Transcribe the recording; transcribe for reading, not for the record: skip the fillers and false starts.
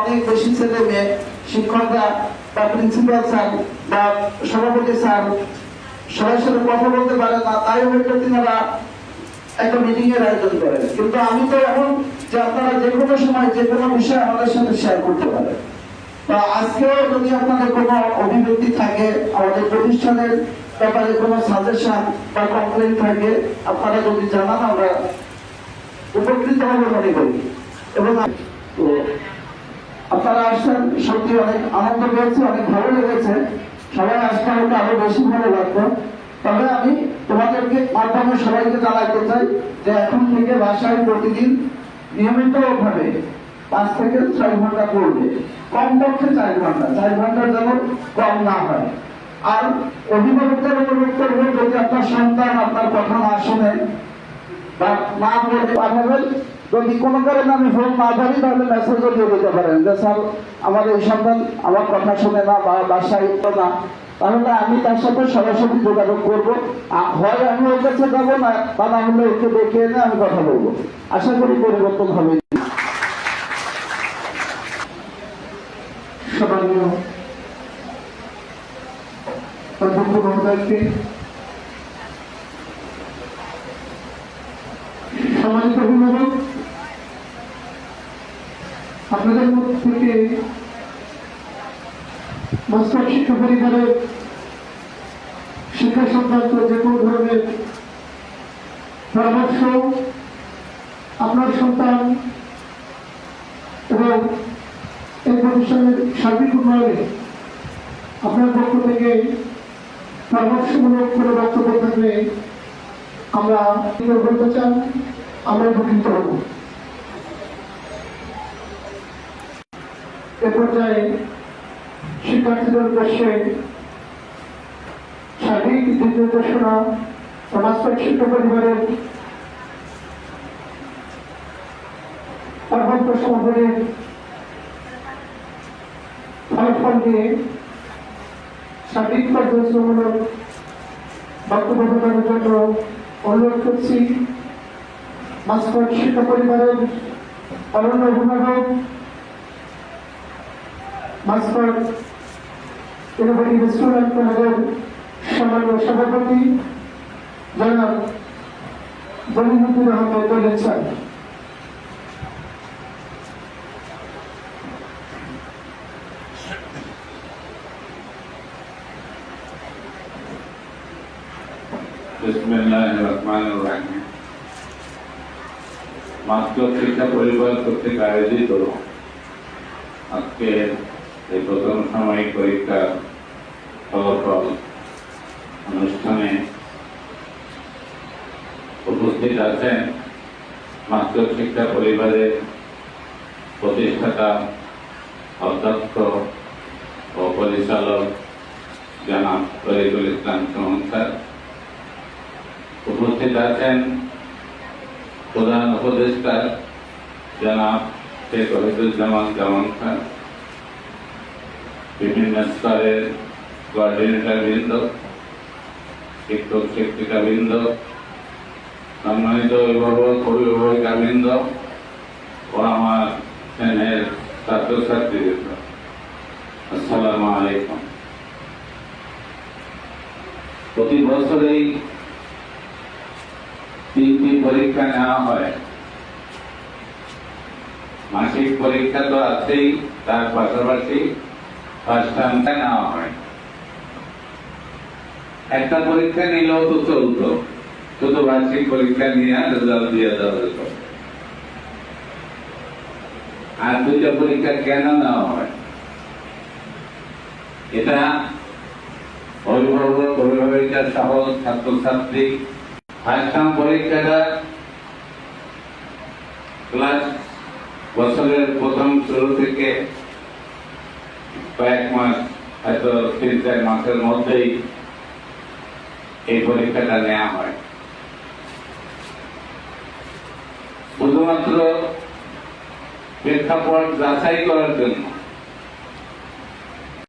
অনেক বেশি ছেলে মেয়ে, শিক্ষকরা বা প্রিন্সিপাল স্যার বা সভাপতি স্যার সবার সাথে কথা বলতে পারে না, তাই হয়তো তিনারা একটা মিটিং এর আয়োজন করেন। কিন্তু আমি তো এখন যে আপনারা যে কোনো সময় যে কোনো বিষয় আমাদের সাথে শেয়ার করতে পারেন, বা আজকেও যদি আপনাদের কোনো অভিব্যক্তি থাকে, আমাদের প্রতিষ্ঠানের ব্যাপারে কোনো সাজেশন বা কমপ্লেন থাকে, আপনারা যদি জানান আমরা উপকৃত হবে মনে করি। এবং আপনারা আসছেন, সত্যি অনেক আনন্দ পেয়েছি, অনেক ভালো লেগেছে। সবাই আসতে হলে আরো বেশি ভালো লাগতো। তবে আমি তোমাদেরকে মাধ্যমে সবাইকে জানাতে চাই যে এখন থেকে বাসায় প্রতিদিন নিয়মিত ভাবে 5 থেকে 6 ঘন্টা পড়বে, কমপক্ষে 4 ঘন্টা, 4 ঘন্টা যেন কম না হয়। আর অভিভাবকদের অনুরোধ করবো, যদি আপনার সন্তান আপনার কথা না শোনে বা না বলতে পাঠাবেন, যদি কোনো কারণে আমি ফোন না ধরি তাহলে মেসেজও দিয়ে দিতে পারেন যে স্যার আমার এই সন্তান আমার কথা শুনে না বা বাসায় না, তাহলে আমি তার সাথে সরাসরি যোগাযোগ করবো। হয় আমি ওর কাছে যাবো না, বা না হলে ওকে দেখে এনে আমি কথা বলবো। আশা করি পরিবর্তন হবে। সম্মানীয় অধ্যক্ষ মহোদয়কে, সম্মানিত অভিভাবক, আপনাদের মধ্যে থেকে মাস্টার শিক্ষা পরিবারের শিক্ষা সংক্রান্ত যে কোনো ধরনের পরামর্শ আপনার সন্তান এবং এই প্রতিষ্ঠানের সার্বিক উন্নয়নে আপনার পক্ষ থেকে পরামর্শমূলক কোনো বক্তব্য থাকলে আমরা বলতে চান, আমরা উপকৃত হব। এ পর্যায়ে শিক্ষার্থীদের উদ্দেশ্যে সার্বিক দিক নির্দেশনা ও মাস্টার শিক্ষা পরিবারের পার্বত্য সমাধানের ফলাফল নিয়ে সার্বিক পর্যালোচনামূলক বক্তব্য প্রদানের জন্য অনুরোধ করছি মাস্টার শিক্ষা পরিবারের অনন্য অভিভাবক, মাস্টার ইনোভেটিভ স্টুডেন্ট ক্লাবের সম্মানীয় সভাপতি জনাব জলিলুদ্দিন আহমেদ দলের স্যার। বিসমিল্লাহির রহমানির রহিম। মাস্টার শিক্ষা পরিবার কর্তৃক আয়োজিত আজকে এই প্রথম সাময়িক পরীক্ষার ফলাফল অনুষ্ঠানে উপস্থিত আছেন মাস্টার শিক্ষা পরিবারের প্রতিষ্ঠাতা অধ্যক্ষ ও পরিচালক জনাব তরিকুল ইসলাম সুমন স্যার, উপস্থিত আছেন প্রধান উপদেষ্টা জনাব শেখ ওহিদুজ্জামান জামান খান, বিভিন্ন স্তরের কোঅর্ডিনেটর বৃন্দ, শিক্ষক শিক্ষিকা বৃন্দ, সম্মানিত অভিভাবক অভিভাবিকা বৃন্দ ও আমার স্নেহের ছাত্রছাত্রীবৃন্দ, আসসালামু আলাইকুম। প্রতি বছরেই 3টি পরীক্ষা নেওয়া হয়। মাসিক পরীক্ষা তো আছেই, তার পাশাপাশি ফার্স্ট টার্মটা নেওয়া হয়। একটা পরীক্ষা নিলেও তো চলতো, শুধু বার্ষিক পরীক্ষা নিয়ে রেজাল্ট দিয়ে দেওয়া যেত। আর 2টা পরীক্ষা কেন নেওয়া হয়? এটা অভিভাবক অভিভাবিকা সহ ছাত্রছাত্রী ফার্স্ট টার্ম পরীক্ষাটা ক্লাস বছরের প্রথম শুরু থেকে কয়েক মাস, হয়তো 3-4 মাসের মধ্যেই এই পরীক্ষাটা নেওয়া হয়। শুধুমাত্র প্রেক্ষাপট যাচাই করার জন্য